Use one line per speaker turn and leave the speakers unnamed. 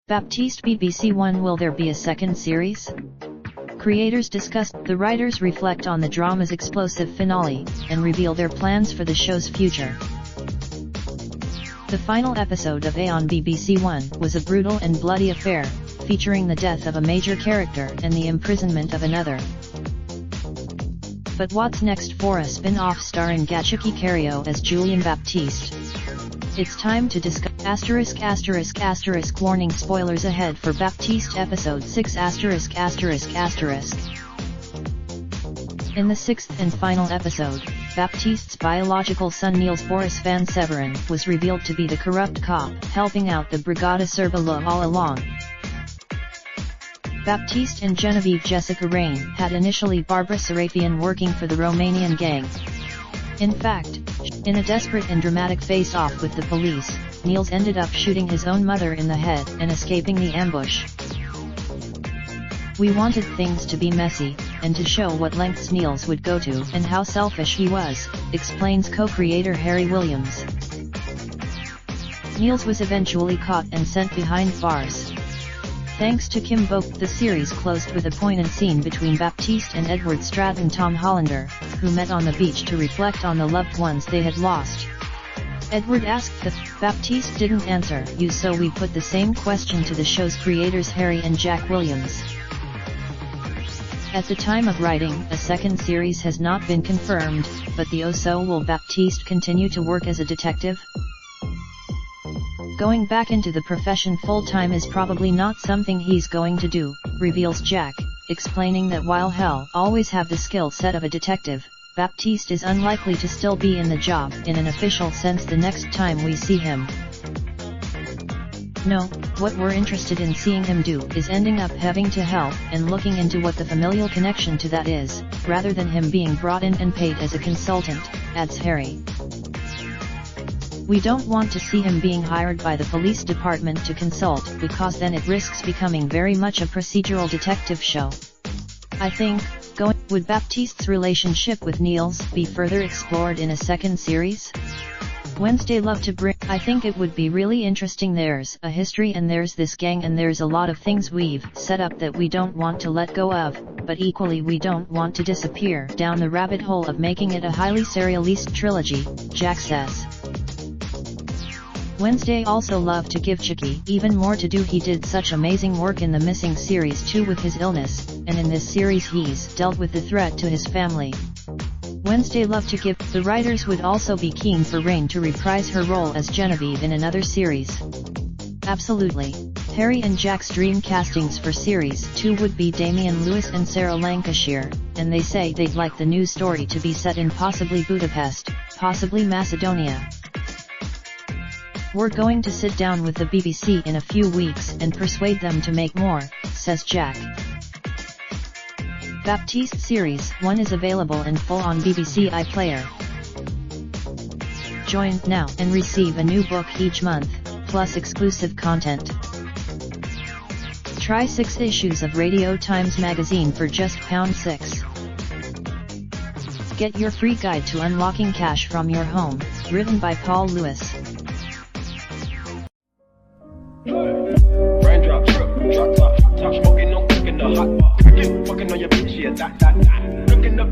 Baptiste BBC1 Will there be a second series? Creators discuss, the writers reflect on the drama's explosive finale, and reveal their plans for the show's future. The final episode of A on BBC One was a brutal and bloody affair, featuring the death of a major character and the imprisonment of another. But what's next for a spin-off starring Gachiki Cario as Julian Baptiste? It's time to discuss ****** warning, spoilers ahead for Baptiste episode 6 ******. In the sixth and final episode, Baptiste's biological son Niels Boris van Severen was revealed to be the corrupt cop helping out the Brigada Serba all along. Baptiste and Genevieve Jessica Rain had initially Barbara Serafian working for the Romanian gang. In fact, in a desperate and dramatic face-off with the police, Niels ended up shooting his own mother in the head and escaping the ambush. We wanted things to be messy, and to show what lengths Niels would go to and how selfish he was, explains co-creator Harry Williams. Niels was eventually caught and sent behind bars. Thanks to Kim Boak, the series closed with a poignant scene between Baptiste and Edward Stratton Tom Hollander, who met on the beach to reflect on the loved ones they had lost. Edward asked if Baptiste didn't answer you, so we put the same question to the show's creators Harry and Jack Williams. At the time of writing, a second series has not been confirmed, but will Baptiste continue to work as a detective? Going back into the profession full-time is probably not something he's going to do, reveals Jack, explaining that while he'll always have the skill set of a detective, Baptiste is unlikely to still be in the job in an official sense the next time we see him. No, what we're interested in seeing him do is ending up having to help and looking into what the familial connection to that is, rather than him being brought in and paid as a consultant, adds Harry. We don't want to see him being hired by the police department to consult, because then it risks becoming very much a procedural detective show. I think, would Baptiste's relationship with Niels be further explored in a second series? Wednesday love to bring. I think it would be really interesting. There's a history and there's this gang and there's a lot of things we've set up that we don't want to let go of, but equally we don't want to disappear down the rabbit hole of making it a highly serialist trilogy, Jack says. Wednesday also loved to give Chicky even more to do. He did such amazing work in the Missing series too with his illness, and in this series he's dealt with the threat to his family. Wednesday loved to give. The writers would also be keen for Rain to reprise her role as Genevieve in another series. Absolutely. Harry and Jack's dream castings for series 2 would be Damian Lewis and Sarah Lancashire, and they say they'd like the new story to be set in possibly Budapest, possibly Macedonia. We're going to sit down with the BBC in a few weeks and persuade them to make more, says Jack. Baptiste Series 1 is available in full on BBC iPlayer. Join now and receive a new book each month, plus exclusive content. Try 6 issues of Radio Times magazine for just £6. Get your free guide to unlocking cash from your home, written by Paul Lewis.
Raindrop, drop top, smoking, no cooking the hot bar. Fucking on your bitch, yeah, that. Looking up.